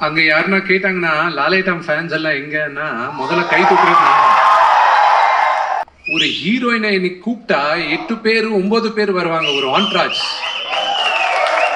அங்க யாருன்னா கேட்டாங்கன்னா லாலேட்டம் ஃபேன்ஸ் எல்லாம் எங்கன்னா முதல்ல கை தூக்குறது. ஒரு ஹீரோயினை இன்னைக்கு கூப்பிட்டா 8 பேர் 9 பேர் வருவாங்க. ஒரு entourage.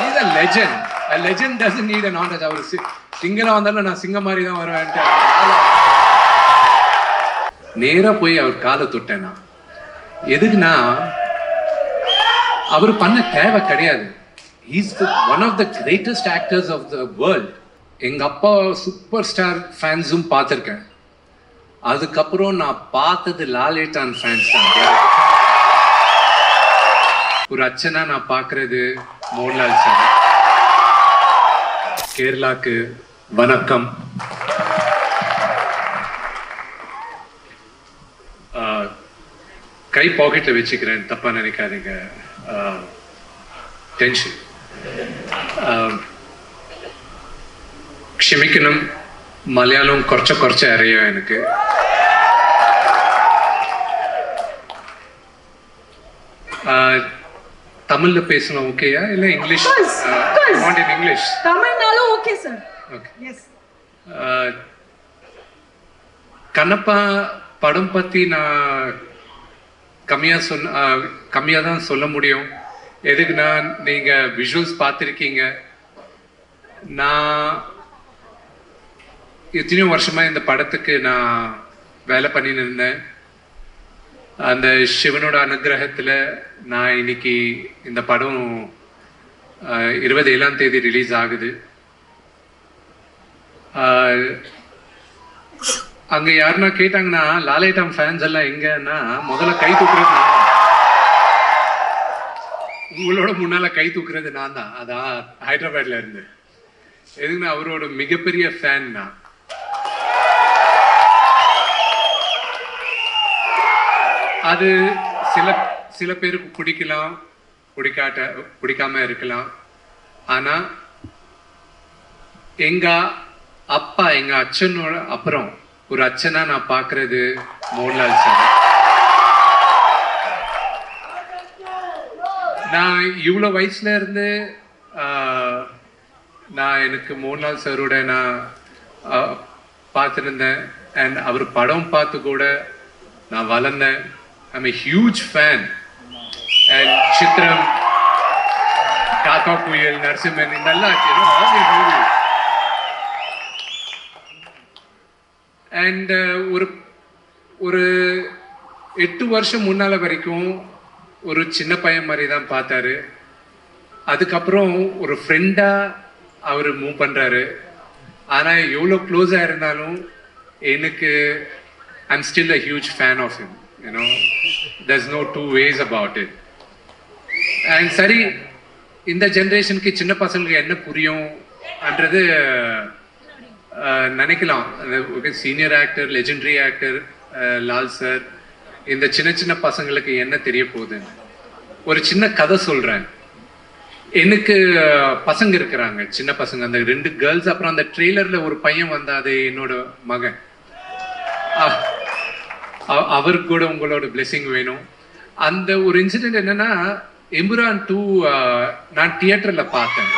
Is a legend. A legend doesn't need an entourage. அவர் சிங்கலா வந்தாலும் நான் சிங்கம் மாதிரி தான் வருவேன்ட்டு நேரா போய் அவர் காலை தொட்டேன்னா எதுக்குன்னா அவர் பண்ண தேவை கிடையாது. He's one of the greatest actors of the world. எங்க அப்பா சூப்பர் ஸ்டார் ஃபேன்ஸும் பார்த்துருக்கேன். அதுக்கப்புறம் நான் பார்த்தது லாலேட்டான் ஃபேன்ஸ் தான். ஒரு அச்சனா நான் பார்க்கறது மோகன்லால் சார். கேரளாக்கு வணக்கம். கை பாக்கெட்ல வச்சுக்கிறேன், தப்பா நினைக்காதீங்க. டென்ஷன் ക്ഷമിക്കണം. മലയാളം കുറച്ച് അറിയാം എനിക്ക്. தமிழ்ல பேசணும் ஓகேயா இல்ல இங்கிலீஷ்? Want in English? தமிழ்னாலும் okay sir. Okay. Yes. Kannappa படம் பத்தி நான் கம்மியா தான் சொல்ல முடியும். எதுக்குன்னா நீங்க விஷுவல்ஸ் பார்த்துருக்கீங்க. நான் எத்தனையோ வருஷமா இந்த படத்துக்கு நான் வேலை பண்ணின்னு இருந்தேன். அந்த சிவனோட அனுகிரகத்தில் நான் இன்னைக்கு இந்த படம் 27ஆம் தேதி ரிலீஸ் ஆகுது. அங்க யாருன்னா கேட்டாங்கன்னா லாலேட்டம் ஃபேன்ஸ் எல்லாம் எங்கன்னா முதல்ல கை தூக்குறது. உங்களோட முன்னால கை தூக்குறது நான் தான். அதான் ஹைதராபாத்ல இருந்து. எதுக்குன்னா அவரோட மிகப்பெரிய ஃபேன் நான். அது சில பேருக்கு பிடிக்கலாம், பிடிக்காம இருக்கலாம். ஆனா எங்க அப்பா எங்க அச்சனோட அப்புறம் ஒரு அச்சனா நான் பார்க்கறது மோகன்லால் சார். நான் இவ்வளோ வயசுல இருந்து நான் எனக்கு மோகன்லால் சாரோட நான் பார்த்துருந்தேன். அண்ட் அவர் படம் பார்த்து கூட நான் வளர்ந்தேன். I'm a huge fan. And Chitram, Kaka Puyal, Narsimhan, இதெல்லாம் all these movies. And ஒரு 8 வருஷம் முன்னால வரைக்கும் ஒரு சின்ன பையன் மாதிரி தான் பார்த்தாரு. அதுக்கப்புறம் ஒரு ஃப்ரெண்டா அவர் மூவ் பண்றாரு. ஆனா எவ்வளோ க்ளோஸா இருந்தாலும் எனக்கு I'm still a huge fan of him. You know, there's no two ways about it. And சரி, இந்த ஜெனரேஷனுக்கு சின்ன பசங்களுக்கு என்ன புரியும்ன்றது நினைக்கலாம். Senior actor, legendary actor Lal sir, இந்த சின்ன பசங்களுக்கு என்ன தெரிய போகுதுன்னு ஒரு சின்ன கதை சொல்றேன். எனக்கு பசங்க இருக்கிறாங்க, சின்ன பசங்க, அந்த 2 கேர்ள்ஸ். அப்புறம் அந்த ட்ரெய்லர்ல ஒரு பையன் வந்தா, அது என்னோட மகன். அவருக்கு கூட உங்களோட பிளெஸிங் வேணும். அந்த ஒரு இன்சிடென்ட் என்னன்னா, எம்புரான் 2 நான் தியேட்டர்ல பார்த்தேன்.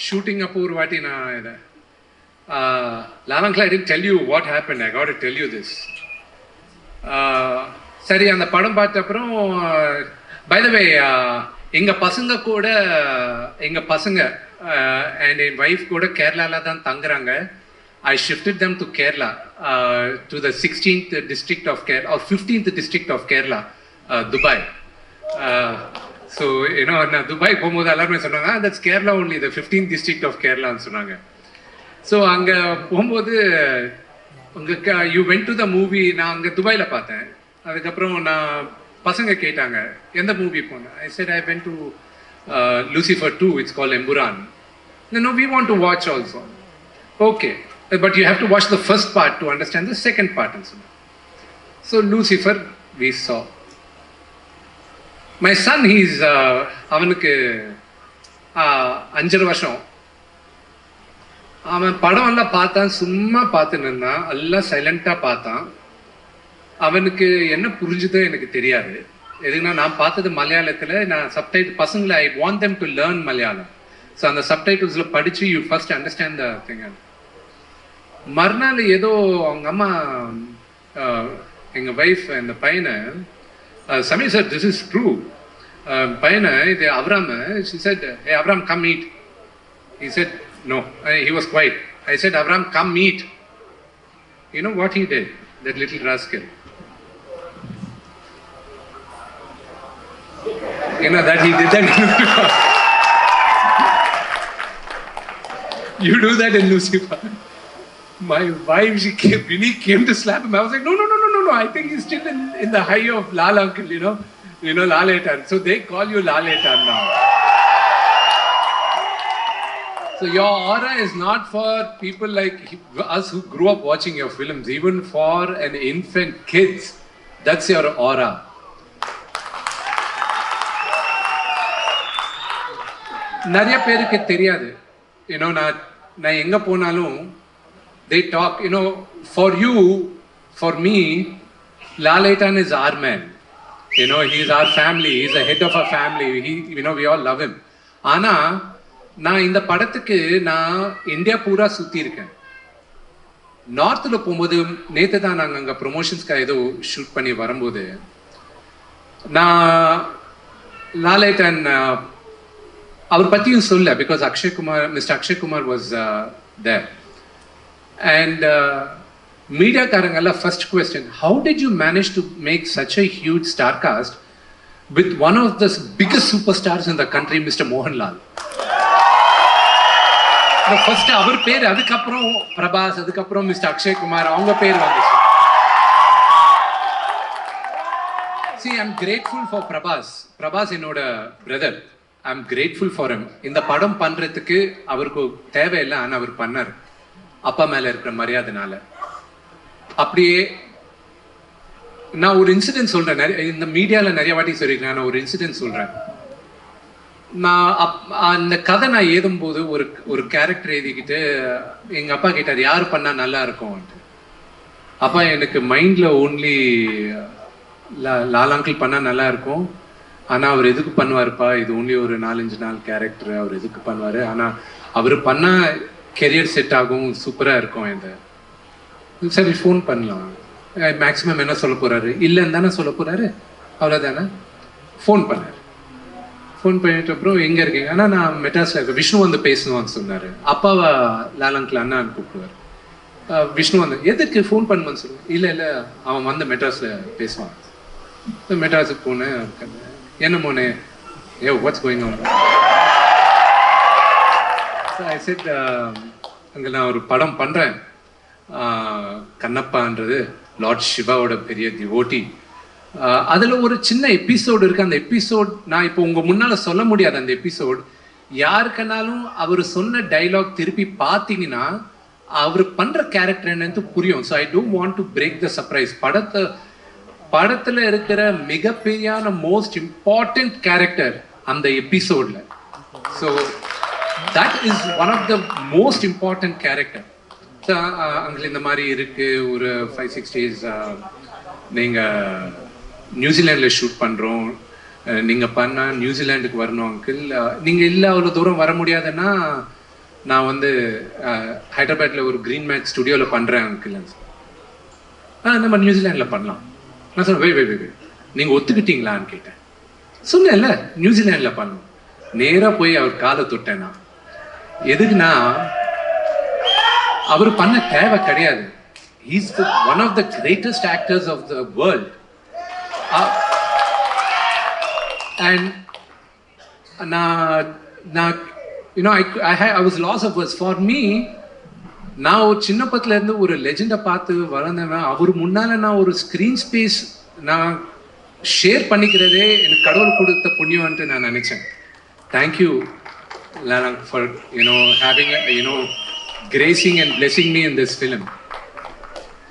ஷூட்டிங் அப்போ ஒரு வாட்டி நான் இதை லாலங்க்ல I did tell you what happen. I got to tell you this. சரி, அந்த படம் பார்த்த அப்புறம் பை த வே எங்க பசங்க அண்ட் என் ஒய்ஃப் கூட கேரளால தான் தங்குறாங்க. I shifted them to Kerala, to the 16th district of Kerala, or 15th district of Kerala, Dubai. So, you know, na Dubai போகும்போது எல்லாருமே சொன்னாங்க, that's Kerala only, the 15th district of Kerala ன்னு சொன்னாங்க. So அங்கே போகும்போது you went to the movie, நான் அங்கே துபாயில் பார்த்தேன். அதுக்கப்புறம் நான் பசங்க கேட்டாங்க எந்த மூவி போனேன். I said I went to Lucifer 2, it's called Emburan. No, we want to watch also. Okay. But you have to watch the first part to understand the second part. So Lucifer we saw. My son, he's அவனுக்கு 5 வருஷம். அவன் படம் எல்லாம் பார்த்தான், சும்மா பார்த்துன்னு இருந்தான், எல்லாம் சைலண்டா பார்த்தான். அவனுக்கு என்ன புரிஞ்சுதோ எனக்கு தெரியாது. எதுக்குன்னா நான் பார்த்தது மலையாளத்தில். நான் சப்டைட்டில் பசங்களை I want them to learn Malayalam. So அந்த சப்டைட்டில்ஸில் படித்து you first understand the thing. மறுநாள் ஏதோ அவங்க அம்மா எங்கள் ஒய்ஃப் இந்த பையனை சமீ சார் திஸ் இஸ் ட்ரூ பையனை இது அவ்ராம் she said hey Avram come meet. He said no, he was quiet. I said Avram come meet. You know what he did, that little rascal? You know that he did that. You do that in Lucifer. My wife, she came, Vinny came to slap him. I was like, no. I think he's still in the high of Lal uncle, you know Laletan. So they call you Laletan now. So your aura is not for people like us who grew up watching your films. Even for an infant kids, that's your aura. நிறைய பேருக்கு தெரியாது. நான் எங்க போனாலும் they talk, for me, Laletan is our man. He's our family. He's the head of our family. We all love him. ஆனா நான் இந்த படத்துக்கு நான் இந்தியா பூரா சுத்தி இருக்கேன். நார்த்ல போகும்போது நேத்து தான் நாங்கள் அங்கே ப்ரொமோஷன்ஸ்க்காக ஏதோ ஷூட் பண்ணி வரும்போது நான் லாலேட்டன் அவர் பற்றியும் சொல்ல, because mister Akshay Kumar was there. And மீடியாக்காரங்கெல்லாம் first question, how did you manage to make such a huge star cast with one of the biggest super stars in the country, mister Mohanlal. First அவர் பேர், அதுக்கப்புறம் பிரபாஸ், அதுக்கப்புறம் மிஸ்டர் அக்ஷய் குமார், அவங்க பேர் வந்துச்சு. See, I'm grateful for Prabhas என்னோட brother. I'm grateful for him. இந்த படம் பண்றதுக்கு அவருக்கு தேவையில்லை, ஆனால் அவர் பண்ணார் அப்பா மேல இருக்கிற மரியாதைனால. அப்படியே நான் ஒரு இன்சிடென்ட் சொல்றேன், இந்த மீடியாவில் நிறைய வாட்டி சொல்லியிருக்கேன். நான் ஒரு இன்சிடென்ட் சொல்றேன். நான் அந்த கதை நான் எழுதும்போது ஒரு கேரக்டர் எழுதிக்கிட்டு எங்கள் அப்பா கேட்டார், யார் பண்ணால் நல்லா இருக்கும்ன்ட்டு. அப்பா எனக்கு மைண்டில் ஓன்லி லால் அங்கிள் பண்ணால் நல்லா இருக்கும், ஆனால் அவர் எதுக்கு பண்ணுவார்ப்பா, இது ஓன்லி ஒரு 4-5 நாள் கேரக்டர், அவர் எதுக்கு பண்ணுவார், ஆனால் அவர் பண்ணால் கெரியர் செட் ஆகும், சூப்பராக இருக்கும். இந்த சரி ஃபோன் பண்ணலாம், மேக்ஸிமம் என்ன சொல்ல போகிறாரு, இல்லைன்னு தானே சொல்ல போகிறாரு, அவ்வளோதானே. ஃபோன் பண்ணார். ஃபோன் பண்ணிட்டு அப்புறம் எங்கே இருக்கீங்க, ஆனால் நான் மெட்ராஸில் இருக்கேன், விஷ்ணு வந்து பேசணும்னு சொன்னார். அப்பாவை லால் அங்கிள் அண்ணான்னு கூப்பிடுவார். விஷ்ணு வந்து எதுக்கு ஃபோன் பண்ணுவான்னு சொல்லுவேன். இல்லை அவன் வந்து மெட்ராஸில் பேசுவான். மெட்ராஸுக்கு போனேன். என்ன மோனே, what's going on? I said, அங்கே நான் ஒரு படம் பண்ணுறேன், கண்ணப்பான்றது லார்ட் சிவாவோட பெரிய டிவோட்டி. அதில் ஒரு சின்ன எபிசோடு இருக்குது. அந்த எபிசோட் நான் இப்போ உங்கள் முன்னால் சொல்ல முடியாது. அந்த எபிசோட் யாருக்குனாலும் அவர் சொன்ன டைலாக் திருப்பி பார்த்தீங்கன்னா அவர் பண்ணுற கேரக்டர் என்னன்னு புரியும். So I don't want to break the surprise. படத்தில் இருக்கிற மிகப்பெரியான மோஸ்ட் இம்பார்ட்டன்ட் கேரக்டர் அந்த எபிசோடில். So that is one of the most important character. So அங்கே இந்த மாதிரி இருக்குது, ஒரு 5-6 days நீங்கள் நியூசிலாண்டில் ஷூட் பண்ணுறோம், நீங்கள் பண்ணால் நியூசிலாண்டுக்கு வரணும் அங்கிள், நீங்கள் இல்லை அவ்வளோ தூரம் வர முடியாதுன்னா நான் வந்து ஹைதராபாத்தில் ஒரு க்ரீன் மேட் ஸ்டுடியோவில் பண்ணுறேன் அங்கிள். நம்ம நியூசிலாண்டில் பண்ணலாம். நான் சொன்னேன், வை நீங்கள் ஒத்துக்கிட்டீங்களான்னு கேட்டேன். சொன்னேன்ல நியூசிலாண்டில் பண்ணணும். நேராக போய் அவர் காலை தொட்டேன்னா எதுக்குன்னா அவர் பண்ண தேவை கிடையாது. He's one of the greatest actors of the world. And I was lost of words. For me, நான் ஒரு சின்ன பத்துல இருந்து ஒரு லெஜெண்டை பார்த்து வளர்ந்தவன். அவர் முன்னால நான் ஒரு ஸ்க்ரீன் ஸ்பேஸ் நான் ஷேர் பண்ணிக்கிறதே எனக்கு கடவுள் கொடுத்த புண்ணியம்ன்ட்டு நான் நினைச்சேன். Thank you Lalang for having gracing and blessing me in this film.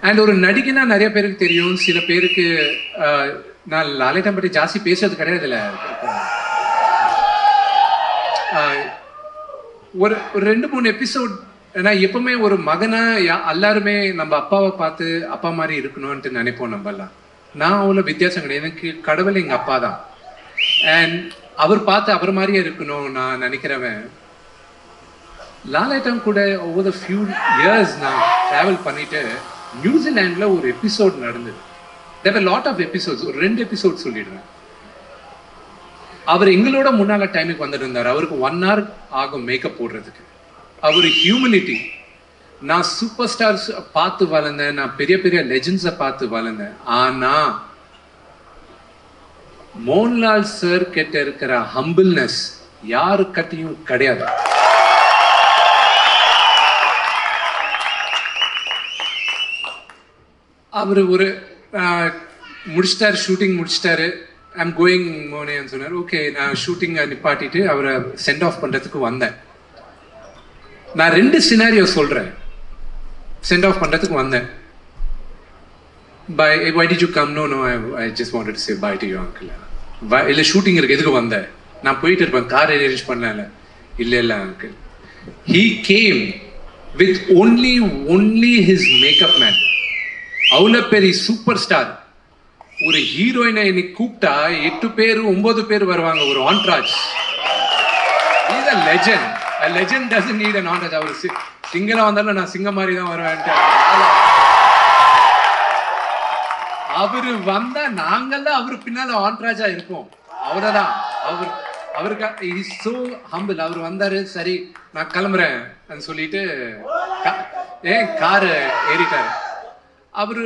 And ஒரு நடிகனா நிறைய பேருக்கு தெரியும், சில பேருக்கு நான் லாலேட்டன் பற்றி ஜாஸ்தி பேசுறது கிடையாது. இல்லை ஒரு 2-3 எபிசோட். ஏன்னா எப்பவுமே ஒரு மகனா எல்லாருமே நம்ம அப்பாவை பார்த்து அப்பா மாதிரி இருக்கணும்ன்ட்டு நினைப்போம் நம்மலாம். நான் அவ்வளோ வித்தியாசம் கிடையாது. எனக்கு கடவுள் எங்கள் அப்பா தான். அண்ட் அவர் பார்த்து அவர் மாதிரியே இருக்கணும் நான் நினைக்கிறவன். லாலேட்டம் கூட ஓவர் த ஃபியூ இயர்ஸ் நான் ட்ராவல் பண்ணிட்டு நியூசிலாண்டில் ஒரு எபிசோட் நடந்தது. தேர் வர் லாட் ஆஃப் எபிசோட்ஸ். ஒரு 2 எபிசோட் சொல்லிடுறேன். அவர் எங்களோட முன்னால டைமுக்கு வந்துட்டு இருந்தார். அவருக்கு 1 hour ஆகும் மேக்கப் போடுறதுக்கு. அவர் ஹியூமிலிட்டி. நான் சூப்பர் ஸ்டார்ஸ் பார்த்து வளர்ந்தேன், நான் பெரிய பெரிய லெஜெண்ட்ஸை பார்த்து வளர்ந்தேன். ஆனா மோகன்லால் சார் கிட்ட இருக்கிற ஹம்பிள்னஸ் யாருக்கிட்டையும் கிடையாது. அவர் ஒரு முடிச்சிட்டாரு, ஷூட்டிங் முடிச்சிட்டாரு. ஐம் கோயிங் மோனேன்னு சொன்னார். ஓகே, நான் ஷூட்டிங்கை நிப்பாட்டிட்டு அவரை சென்ட் ஆஃப் பண்ணுறதுக்கு வந்தேன். நான் 2 சினாரியோ சொல்கிறேன். சென்ட் ஆஃப் பண்ணுறதுக்கு வந்தேன். Why did you come? No, I just wanted to say bye to you, uncle. இல்லை ஷூட்டிங் இருக்கு, எதுக்கு வந்தேன்? நான் போயிட்டு இருப்பேன், கார் அரேஞ்ச் பண்ணல. இல்லை uncle. He came with only his makeup man. அவ்வளோ பெரிய சூப்பர் ஸ்டார். ஒரு ஹீரோயினை இன்னைக்கு கூப்பிட்டா 8 பேர் 9 பேர் வருவாங்க. ஒரு ஆன்ட்ராஜ். He's a legend. A legend doesn't need an entourage. அவர் சிங்கலா வந்தாலும் நான் சிங்கம் மாதிரி தான் வருவேன்ட்டு. அவரு வந்தா நாங்கெல்லாம் அவரு பின்னால ஆன்ட்ராஜா இருப்போம். அவரதான் அவருக்கு இஸ் சோ ஹம்பிள். அவர் வந்தாரு, சரி நான் கிளம்புறேன் சொல்லிட்டு காரு ஏறிட்டாரு. அவரு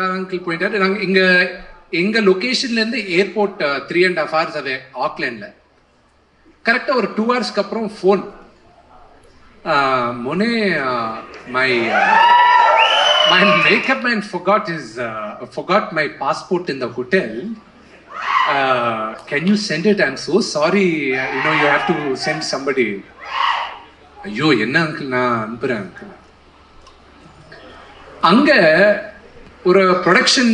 அங்கிள் போயிட்டாரு. நாங்கள் எங்க லொகேஷன்ல இருந்து ஏர்போர்ட் 3.5 hours அவே ஆக்லாண்ட்ல. கரெக்டா ஒரு 2 hours அப்புறம் phone, மோனே my makeup man forgot my passport in the hotel. Can you send it? I'm so sorry. You have to send somebody. ஐயோ என்ன அங்கிள், நான் அனுப்புறேன் அங்கிள். அங்க ஒரு ப்ரொடக்ஷன்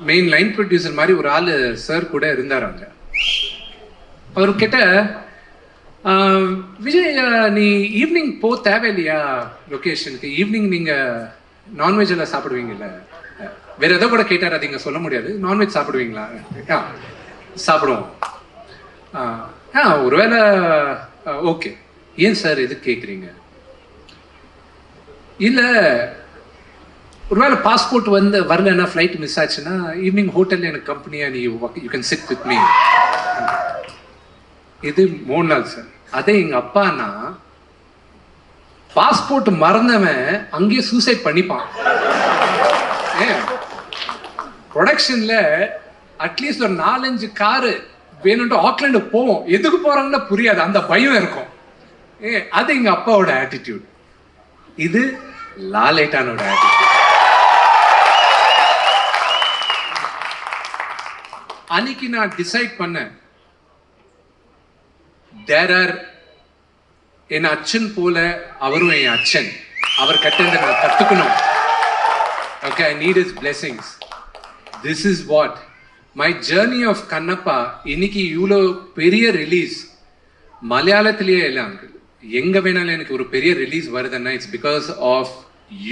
மெயின் லைன் ப்ரொடியூசர் மாதிரி ஒரு ஆள் சார் கூட இருந்தார். அங்க அவர்கிட்ட, விஜய் நீ ஈவினிங் தேவையில்லையா லொக்கேஷனுக்கு? ஈவினிங் நீங்க நான்வெஜ் எல்லாம் சாப்பிடுவீங்கல்ல? வேற ஏதோ கூட கேட்டார், அது இங்க சொல்ல முடியாது. நான்வெஜ் சாப்பிடுவீங்களா? சாப்பிடுவோம். ஒருவேளை ஓகே. ஏன் சார் எது கேட்குறீங்க? இல்லை, ஒருவேளை பாஸ்போர்ட் வரலன்னா, ஃப்ளைட் மிஸ் ஆச்சுன்னா ஈவினிங் ஹோட்டலில் எனக்கு கம்பெனியா நீ you can sit with me. இது மோகன்லால் சார். அதே எங்க அப்பானா பாஸ்போர்ட் மறந்தவன் அங்கேயே சூசைட் பண்ணிப்பான். ப்ரொடக்ஷன்ல அட்லீஸ்ட் ஒரு 4-5 காரு வேணும்ட்டு ஆக்லாண்டு போவோம். எதுக்கு போறாங்கன்னா புரியாது, அந்த பயம் இருக்கும். அது எங்க அப்பாவோட ஆட்டிடியூட். இது லாலேட்டானோட ஆட்டிடியூட். அன்னைக்கு நான் டிசைட் பண்ணேன், என் அச்சன் போல அவரும் என் அச்சன். அவர் கிட்ட நான் கத்துக்கணும். Okay, I need his blessings. This is what my journey of Kannappa. இன்னைக்கு இவ்வளோ பெரிய ரிலீஸ் மலையாளத்திலேயே இல்லை அங்கிள். எங்க வேணாலும் எனக்கு ஒரு பெரிய ரிலீஸ் வருதுன்னா, it's because of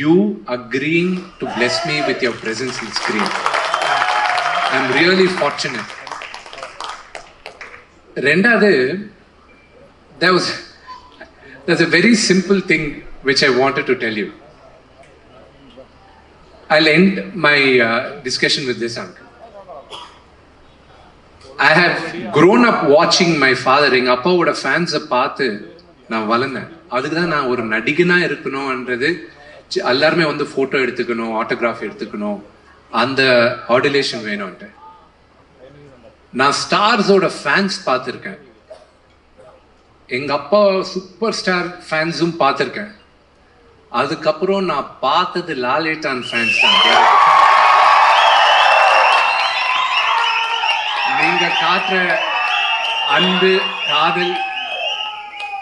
you agreeing to bless me with your presence in screen. I am really fortunate. ரெண்டாவது, there's a very simple thing which I wanted to tell you. I'll end my discussion with this, uncle. I have grown up watching my father. எங்க அப்பாவோட ஃபேன்ஸை பார்த்து நான் வளர்ந்தேன். அதுக்கு தான் நான் ஒரு நடிகனா இருக்கணும்ன்றது. எல்லாருமே ஃபோட்டோ எடுத்துக்கணும், ஆட்டோகிராஃப் எடுத்துக்கணும், அந்த ஆடிலேஷன் வேணும்ட்டு. நான் ஸ்டார்ஸோட ஃபேன்ஸ் பார்த்துருக்கேன். எங்க அப்பா சூப்பர் ஸ்டார் ஃபேன்ஸும் பார்த்துருக்கேன். அதுக்கப்புறம் நான் பார்த்தது லாலேட்டான் ஃபேன்ஸ் தான். நீங்க காட்டுற அன்பு, காதல்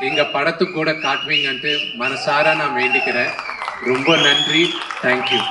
எங்க படத்துக்கு கூட காட்டுவீங்கன்ட்டு மனசார நான் வேண்டிக்கிறேன். ரொம்ப நன்றி. தேங்க்யூ.